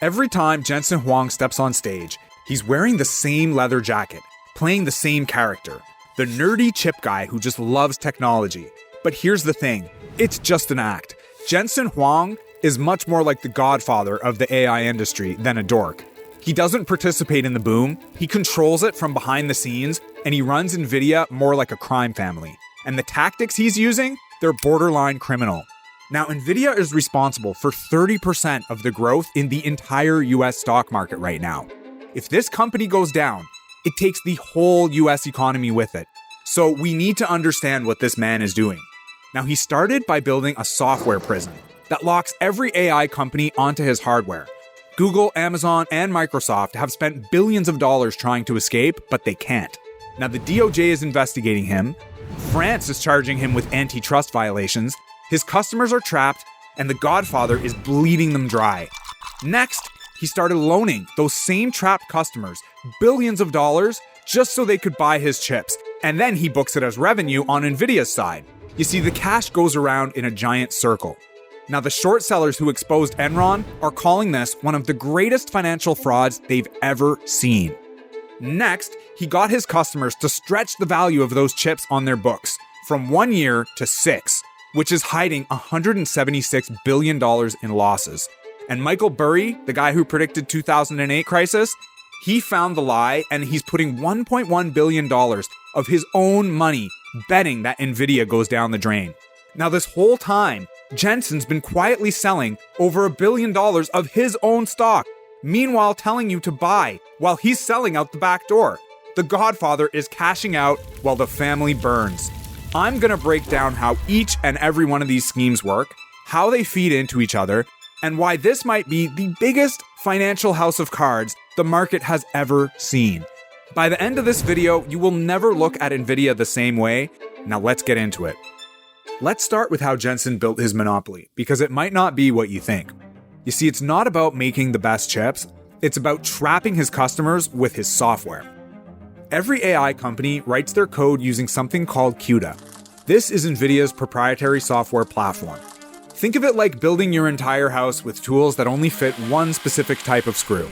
Every time Jensen Huang steps on stage, he's wearing the same leather jacket, playing the same character, the nerdy chip guy who just loves technology. But here's the thing, it's just an act. Jensen Huang is much more like the godfather of the AI industry than a dork. He doesn't participate in the boom, he controls it from behind the scenes, and he runs NVIDIA more like a crime family. And the tactics he's using, they're borderline criminal. Now, NVIDIA is responsible for 30% of the growth in the entire US stock market right now. If this company goes down, it takes the whole US economy with it. So we need to understand what this man is doing. Now, he started by building a software prison that locks every AI company onto his hardware. Google, Amazon, and Microsoft have spent billions of dollars trying to escape, but they can't. Now, the DOJ is investigating him. France is charging him with antitrust violations. His customers are trapped, and the Godfather is bleeding them dry. Next, he started loaning those same trapped customers billions of dollars just so they could buy his chips. And then he books it as revenue on NVIDIA's side. You see, the cash goes around in a giant circle. Now, the short sellers who exposed Enron are calling this one of the greatest financial frauds they've ever seen. Next, he got his customers to stretch the value of those chips on their books from 1 year to 6, which is hiding $176 billion in losses. And Michael Burry, the guy who predicted 2008 crisis, he found the lie and he's putting $1.1 billion of his own money betting that NVIDIA goes down the drain. Now, this whole time, Jensen's been quietly selling over $1 billion of his own stock, meanwhile telling you to buy while he's selling out the back door. The Godfather is cashing out while the family burns. I'm gonna break down how each and every one of these schemes work, how they feed into each other, and why this might be the biggest financial house of cards the market has ever seen. By the end of this video, you will never look at NVIDIA the same way. Now let's get into it. Let's start with how Jensen built his monopoly, because it might not be what you think. You see, it's not about making the best chips, it's about trapping his customers with his software. Every AI company writes their code using something called CUDA. This is NVIDIA's proprietary software platform. Think of it like building your entire house with tools that only fit one specific type of screw.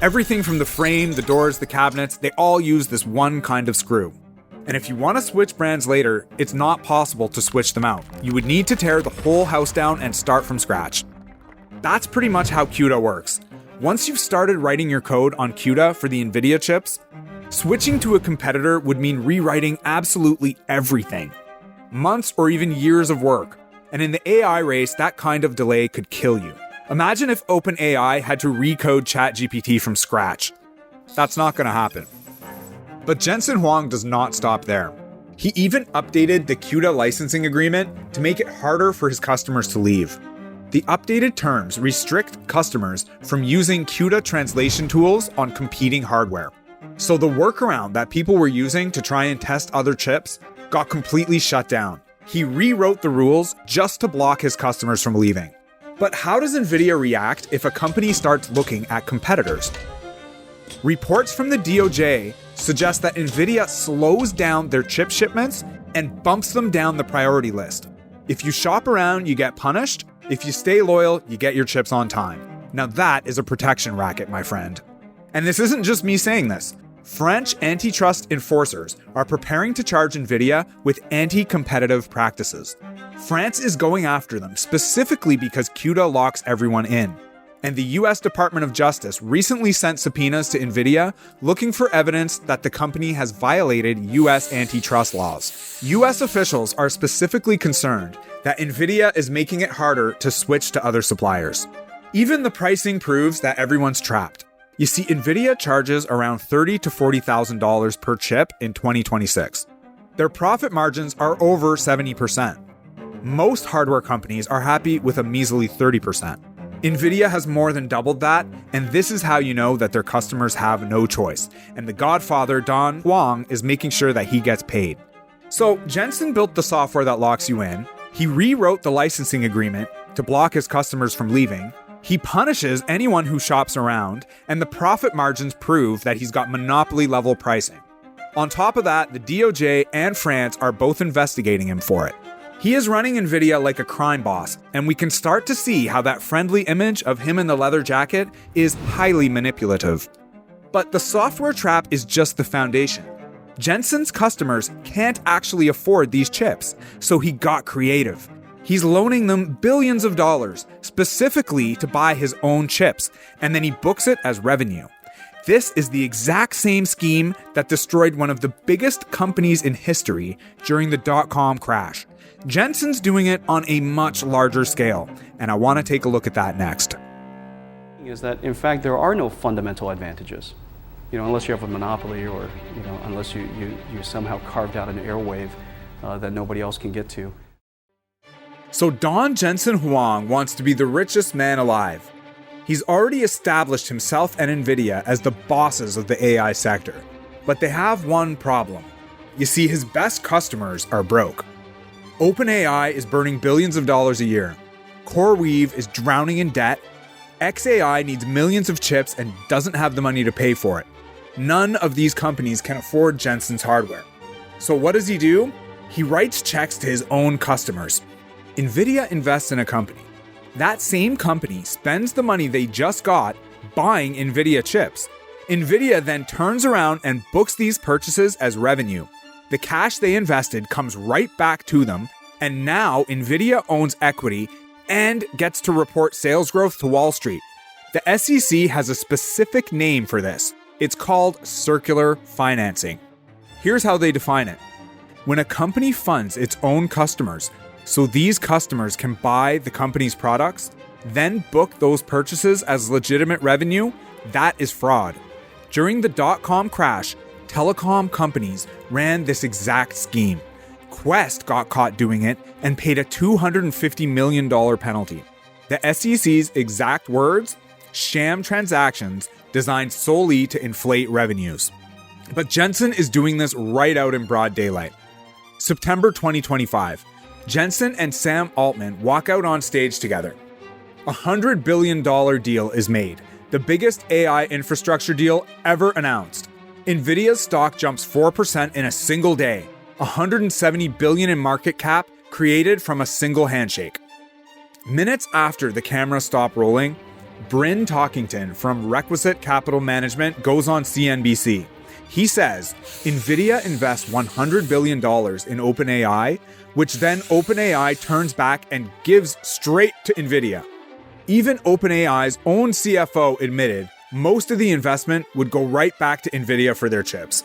Everything from the frame, the doors, the cabinets, they all use this one kind of screw. And if you want to switch brands later, it's not possible to switch them out. You would need to tear the whole house down and start from scratch. That's pretty much how CUDA works. Once you've started writing your code on CUDA for the NVIDIA chips, switching to a competitor would mean rewriting absolutely everything. Months or even years of work. And in the AI race, that kind of delay could kill you. Imagine if OpenAI had to recode ChatGPT from scratch. That's not going to happen. But Jensen Huang does not stop there. He even updated the CUDA licensing agreement to make it harder for his customers to leave. The updated terms restrict customers from using CUDA translation tools on competing hardware. So the workaround that people were using to try and test other chips got completely shut down. He rewrote the rules just to block his customers from leaving. But how does NVIDIA react if a company starts looking at competitors? Reports from the DOJ suggest that NVIDIA slows down their chip shipments and bumps them down the priority list. If you shop around, you get punished. If you stay loyal, you get your chips on time. Now that is a protection racket, my friend. And this isn't just me saying this. French antitrust enforcers are preparing to charge NVIDIA with anti-competitive practices. France is going after them specifically because CUDA locks everyone in. And the US Department of Justice recently sent subpoenas to NVIDIA looking for evidence that the company has violated US antitrust laws. US officials are specifically concerned that NVIDIA is making it harder to switch to other suppliers. Even the pricing proves that everyone's trapped. You see, NVIDIA charges around $30,000 to $40,000 per chip in 2026. Their profit margins are over 70%. Most hardware companies are happy with a measly 30%. NVIDIA has more than doubled that, and this is how you know that their customers have no choice. And the Godfather, Don Huang, is making sure that he gets paid. So Jensen built the software that locks you in. He rewrote the licensing agreement to block his customers from leaving. He punishes anyone who shops around, and the profit margins prove that he's got monopoly-level pricing. On top of that, the DOJ and France are both investigating him for it. He is running NVIDIA like a crime boss, and we can start to see how that friendly image of him in the leather jacket is highly manipulative. But the software trap is just the foundation. Jensen's customers can't actually afford these chips, so he got creative. He's loaning them billions of dollars, specifically to buy his own chips, and then he books it as revenue. This is the exact same scheme that destroyed one of the biggest companies in history during the dot-com crash. Jensen's doing it on a much larger scale, and I want to take a look at that next. Is that, in fact, there are no fundamental advantages. Unless you have a monopoly or, unless you somehow carved out an airwave that nobody else can get to. So Don Jensen Huang wants to be the richest man alive. He's already established himself and NVIDIA as the bosses of the AI sector. But they have one problem. You see, his best customers are broke. OpenAI is burning billions of dollars a year. CoreWeave is drowning in debt. xAI needs millions of chips and doesn't have the money to pay for it. None of these companies can afford Jensen's hardware. So what does he do? He writes checks to his own customers. NVIDIA invests in a company. That same company spends the money they just got buying NVIDIA chips. NVIDIA then turns around and books these purchases as revenue. The cash they invested comes right back to them, and now NVIDIA owns equity and gets to report sales growth to Wall Street. The SEC has a specific name for this. It's called circular financing. Here's how they define it. When a company funds its own customers, so these customers can buy the company's products, then book those purchases as legitimate revenue, that is fraud. During the dot-com crash, telecom companies ran this exact scheme. Quest got caught doing it and paid a $250 million penalty. The SEC's exact words? Sham transactions designed solely to inflate revenues. But Jensen is doing this right out in broad daylight. September 2025. Jensen and Sam Altman walk out on stage together. A $100 billion deal is made, the biggest AI infrastructure deal ever announced. NVIDIA's stock jumps 4% in a single day, $170 billion in market cap created from a single handshake. Minutes after the cameras stop rolling, Bryn Talkington from Requisite Capital Management goes on CNBC. He says NVIDIA invests $100 billion in OpenAI, which then OpenAI turns back and gives straight to NVIDIA. Even OpenAI's own CFO admitted most of the investment would go right back to NVIDIA for their chips.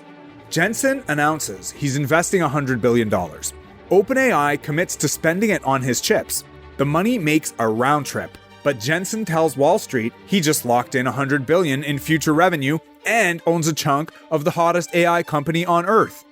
Jensen announces he's investing $100 billion. OpenAI commits to spending it on his chips. The money makes a round trip, but Jensen tells Wall Street he just locked in $100 billion in future revenue and owns a chunk of the hottest AI company on Earth.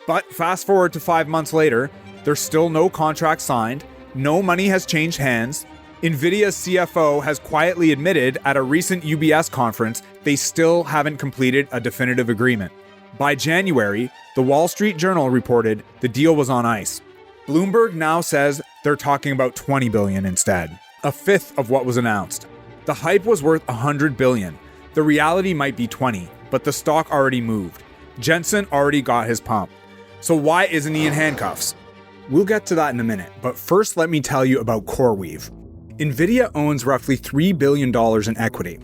But fast forward to 5 months later, there's still no contract signed, no money has changed hands. NVIDIA's CFO has quietly admitted at a recent UBS conference they still haven't completed a definitive agreement. By January, the Wall Street Journal reported the deal was on ice. Bloomberg now says they're talking about $20 billion instead, a fifth of what was announced. The hype was worth $100 billion. The reality might be 20, but the stock already moved. Jensen already got his pump. So why isn't he in handcuffs? We'll get to that in a minute, but first let me tell you about CoreWeave. NVIDIA owns roughly $3 billion in equity.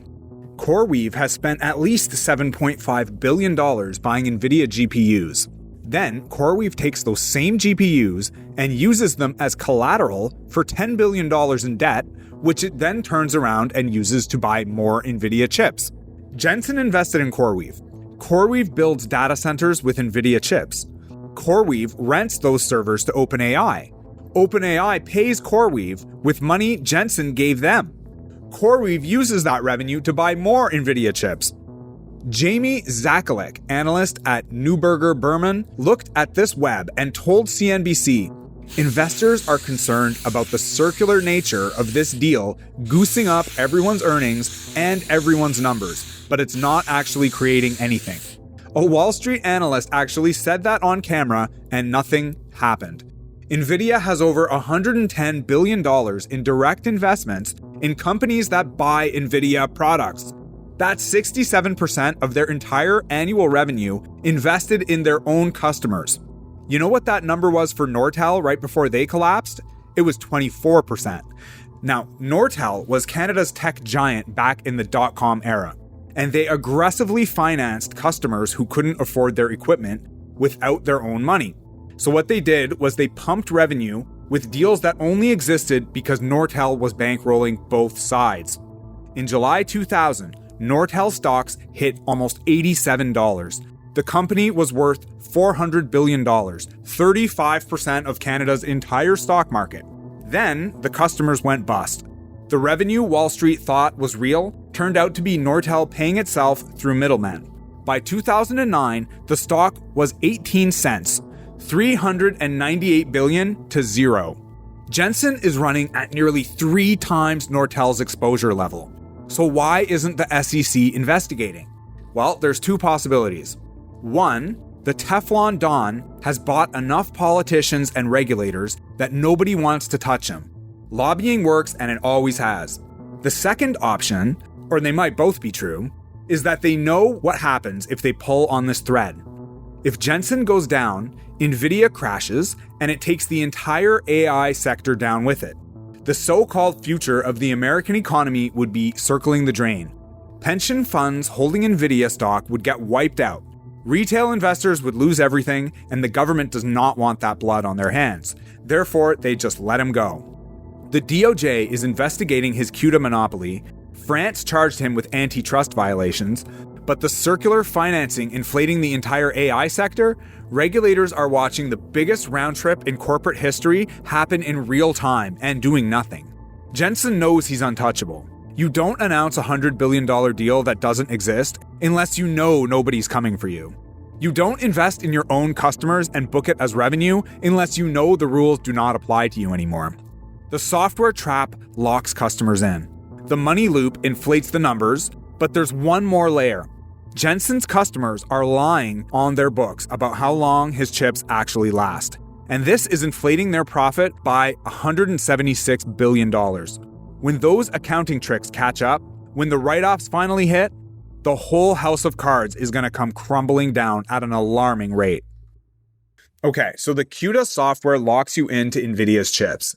CoreWeave has spent at least $7.5 billion buying NVIDIA GPUs. Then, CoreWeave takes those same GPUs and uses them as collateral for $10 billion in debt, which it then turns around and uses to buy more NVIDIA chips. Jensen invested in CoreWeave. CoreWeave builds data centers with NVIDIA chips. CoreWeave rents those servers to OpenAI. OpenAI pays CoreWeave with money Jensen gave them. CoreWeave uses that revenue to buy more NVIDIA chips. Jamie Zakalik, analyst at Neuberger Berman, looked at this web and told CNBC, investors are concerned about the circular nature of this deal goosing up everyone's earnings and everyone's numbers, but it's not actually creating anything. A Wall Street analyst actually said that on camera and nothing happened. NVIDIA has over $110 billion in direct investments in companies that buy NVIDIA products. That's 67% of their entire annual revenue invested in their own customers. You know what that number was for Nortel right before they collapsed? It was 24%. Now, Nortel was Canada's tech giant back in the dot-com era, and they aggressively financed customers who couldn't afford their equipment without their own money. So what they did was they pumped revenue with deals that only existed because Nortel was bankrolling both sides. In July 2000, Nortel stocks hit almost $87. The company was worth $400 billion, 35% of Canada's entire stock market. Then, the customers went bust. The revenue Wall Street thought was real turned out to be Nortel paying itself through middlemen. By 2009, the stock was 18 cents, $398 billion to zero. Jensen is running at nearly 3 times Nortel's exposure level. So why isn't the SEC investigating? Well, there's 2 possibilities. 1, the Teflon Don has bought enough politicians and regulators that nobody wants to touch him. Lobbying works and it always has. The second option, or they might both be true, is that they know what happens if they pull on this thread. If Jensen goes down, NVIDIA crashes and it takes the entire AI sector down with it. The so-called future of the American economy would be circling the drain. Pension funds holding NVIDIA stock would get wiped out. Retail investors would lose everything, and the government does not want that blood on their hands. Therefore, they just let him go. The DOJ is investigating his CUDA monopoly. France charged him with antitrust violations, but the circular financing inflating the entire AI sector, regulators are watching the biggest round trip in corporate history happen in real time and doing nothing. Jensen knows he's untouchable. You don't announce a $100 billion deal that doesn't exist unless you know nobody's coming for you. You don't invest in your own customers and book it as revenue unless you know the rules do not apply to you anymore. The software trap locks customers in. The money loop inflates the numbers, but there's one more layer. Jensen's customers are lying on their books about how long his chips actually last. And this is inflating their profit by $176 billion. When those accounting tricks catch up, when the write-offs finally hit, the whole house of cards is going to come crumbling down at an alarming rate. Okay, so the CUDA software locks you into NVIDIA's chips.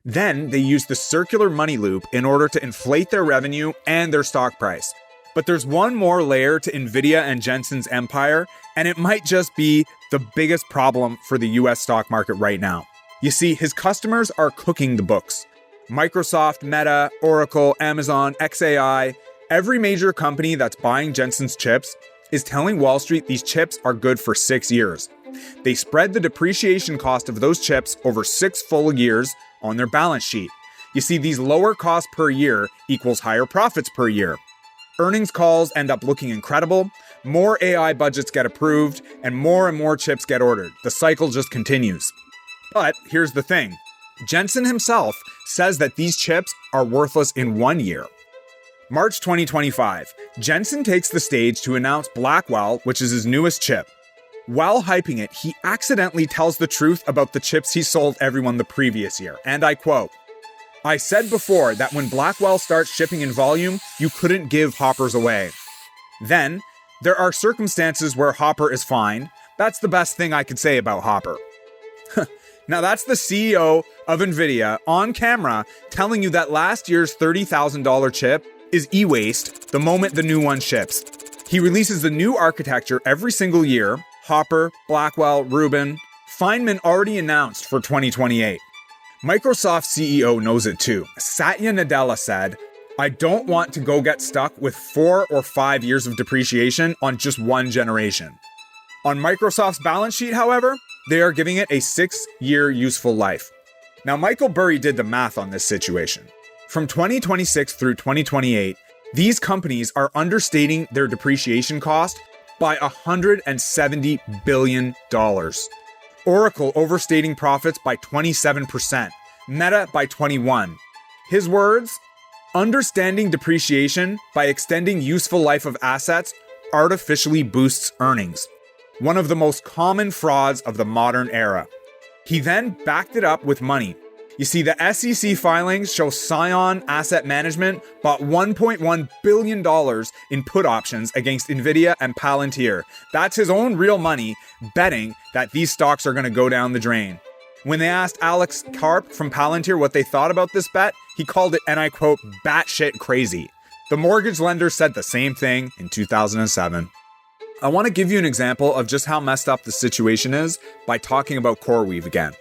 Then they use the circular money loop in order to inflate their revenue and their stock price. But there's one more layer to NVIDIA and Jensen's empire, and it might just be the biggest problem for the US stock market right now. You see, his customers are cooking the books. Microsoft, Meta, Oracle, Amazon, XAI, every major company that's buying Jensen's chips is telling Wall Street these chips are good for 6 years. They spread the depreciation cost of those chips over 6 full years on their balance sheet. You see, these lower costs per year equals higher profits per year. Earnings calls end up looking incredible, more AI budgets get approved, and more chips get ordered. The cycle just continues. But here's the thing. Jensen himself says that these chips are worthless in 1 year. March 2025, Jensen takes the stage to announce Blackwell, which is his newest chip. While hyping it, he accidentally tells the truth about the chips he sold everyone the previous year. And I quote, "I said before that when Blackwell starts shipping in volume, you couldn't give Hoppers away. Then, there are circumstances where Hopper is fine. That's the best thing I could say about Hopper." Now that's the CEO of NVIDIA on camera telling you that last year's $30,000 chip is e-waste the moment the new one ships. He releases the new architecture every single year. Hopper, Blackwell, Rubin. Feynman already announced for 2028. Microsoft CEO knows it too. Satya Nadella said, "I don't want to go get stuck with 4 or 5 years of depreciation on just one generation." On Microsoft's balance sheet, however, they are giving it a 6-year useful life. Now, Michael Burry did the math on this situation. From 2026 through 2028, these companies are understating their depreciation cost by $170 billion. Oracle overstating profits by 27%, Meta by 21%. His words, "Understanding depreciation by extending useful life of assets artificially boosts earnings." One of the most common frauds of the modern era. He then backed it up with money. You see, the SEC filings show Scion Asset Management bought $1.1 billion in put options against NVIDIA and Palantir. That's his own real money betting that these stocks are going to go down the drain. When they asked Alex Karp from Palantir what they thought about this bet, he called it, and I quote, batshit crazy. The mortgage lender said the same thing in 2007. I want to give you an example of just how messed up the situation is by talking about CoreWeave again.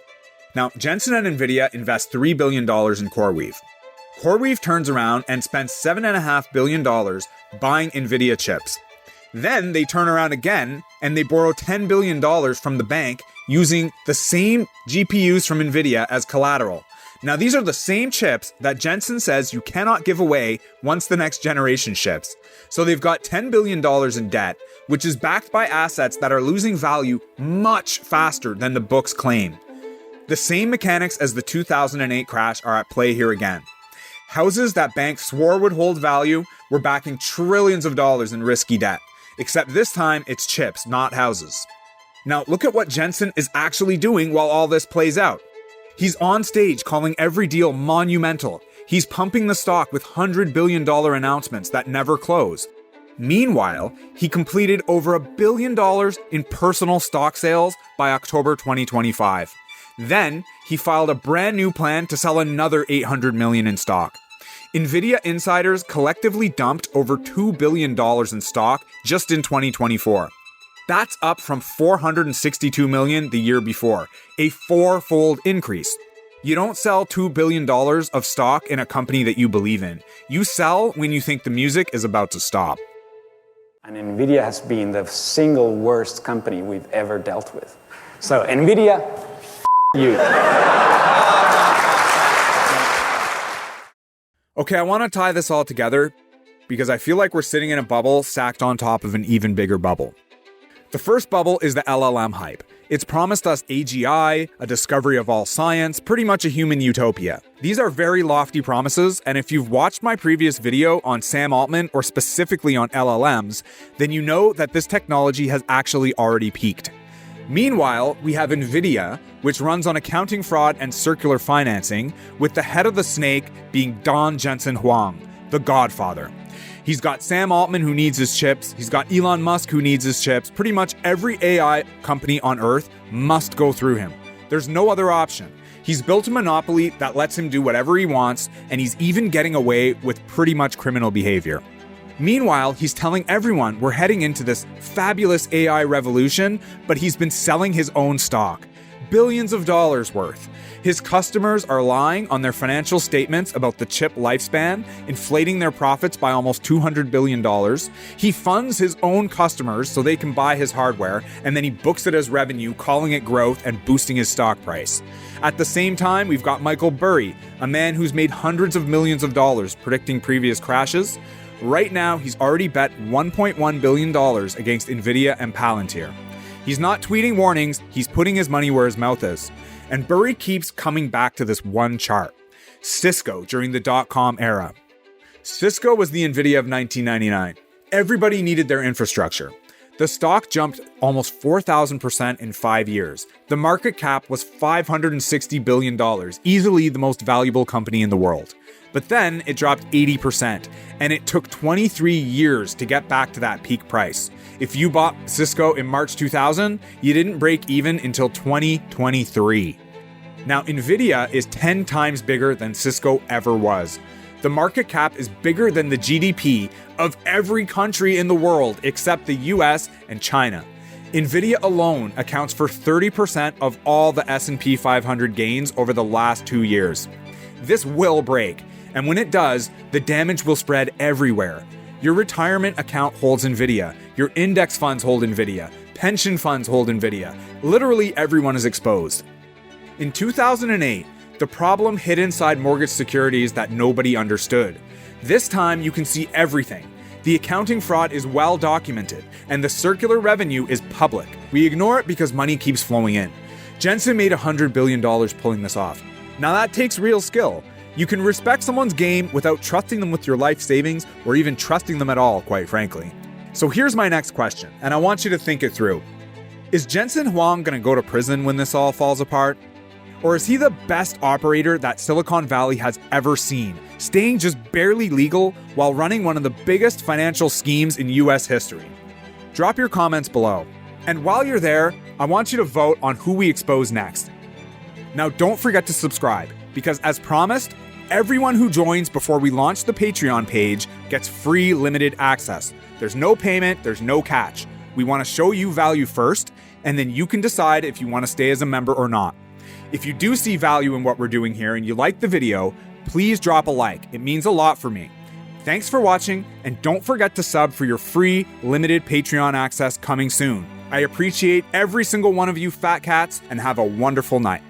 Now, Jensen and NVIDIA invest $3 billion in CoreWeave. CoreWeave turns around and spends $7.5 billion buying NVIDIA chips. Then they turn around again and they borrow $10 billion from the bank using the same GPUs from NVIDIA as collateral. Now, these are the same chips that Jensen says you cannot give away once the next generation ships. So they've got $10 billion in debt, which is backed by assets that are losing value much faster than the books claim. The same mechanics as the 2008 crash are at play here again. Houses that banks swore would hold value were backing trillions of dollars in risky debt. Except this time, it's chips, not houses. Now, look at what Jensen is actually doing while all this plays out. He's on stage calling every deal monumental. He's pumping the stock with $100 billion announcements that never close. Meanwhile, he completed over $1 billion in personal stock sales by October 2025. Then, he filed a brand new plan to sell another $800 million in stock. NVIDIA insiders collectively dumped over $2 billion in stock just in 2024. That's up from $462 million the year before, a four-fold increase. You don't sell $2 billion of stock in a company that you believe in. You sell when you think the music is about to stop. And NVIDIA has been the single worst company we've ever dealt with. So NVIDIA, you. Okay, I want to tie this all together because I feel like we're sitting in a bubble stacked on top of an even bigger bubble. The first bubble is the LLM hype. It's promised us AGI, a discovery of all science, pretty much a human utopia. These are very lofty promises, and if you've watched my previous video on Sam Altman or specifically on LLMs, then you know that this technology has actually already peaked. Meanwhile, we have NVIDIA, which runs on accounting fraud and circular financing, with the head of the snake being Jensen Huang, the godfather. He's got Sam Altman who needs his chips. He's got Elon Musk who needs his chips. Pretty much every AI company on Earth must go through him. There's no other option. He's built a monopoly that lets him do whatever he wants, and he's even getting away with pretty much criminal behavior. Meanwhile, he's telling everyone we're heading into this fabulous AI revolution, but he's been selling his own stock. Billions of dollars worth. His customers are lying on their financial statements about the chip lifespan, inflating their profits by almost $200 billion. He funds his own customers so they can buy his hardware, and then he books it as revenue, calling it growth and boosting his stock price. At the same time, we've got Michael Burry, a man who's made hundreds of millions of dollars predicting previous crashes. Right now, he's already bet $1.1 billion against NVIDIA and Palantir. He's not tweeting warnings, he's putting his money where his mouth is. And Burry keeps coming back to this one chart. Cisco during the dot-com era. Cisco was the NVIDIA of 1999. Everybody needed their infrastructure. The stock jumped almost 4,000% in 5 years. The market cap was $560 billion, easily the most valuable company in the world. But then it dropped 80%, and it took 23 years to get back to that peak price. If you bought Cisco in March 2000, you didn't break even until 2023. Now, NVIDIA is 10 times bigger than Cisco ever was. The market cap is bigger than the GDP of every country in the world except the US and China. NVIDIA alone accounts for 30% of all the S&P 500 gains over the last 2 years. This will break, and when it does, the damage will spread everywhere. Your retirement account holds NVIDIA. Your index funds hold NVIDIA. Pension funds hold NVIDIA. Literally everyone is exposed. In 2008, the problem hid inside mortgage securities that nobody understood. This time, you can see everything. The accounting fraud is well documented, and the circular revenue is public. We ignore it because money keeps flowing in. Jensen made $100 billion pulling this off. Now that takes real skill. You can respect someone's game without trusting them with your life savings or even trusting them at all, quite frankly. So here's my next question, and I want you to think it through. Is Jensen Huang going to go to prison when this all falls apart? Or is he the best operator that Silicon Valley has ever seen, staying just barely legal while running one of the biggest financial schemes in US history? Drop your comments below. And while you're there, I want you to vote on who we expose next. Now don't forget to subscribe, because as promised, everyone who joins before we launch the Patreon page gets free limited access. There's no payment, there's no catch. We want to show you value first, and then you can decide if you want to stay as a member or not. If you do see value in what we're doing here and you like the video, please drop a like. It means a lot for me. Thanks for watching, and don't forget to sub for your free limited Patreon access coming soon. I appreciate every single one of you fat cats, and have a wonderful night.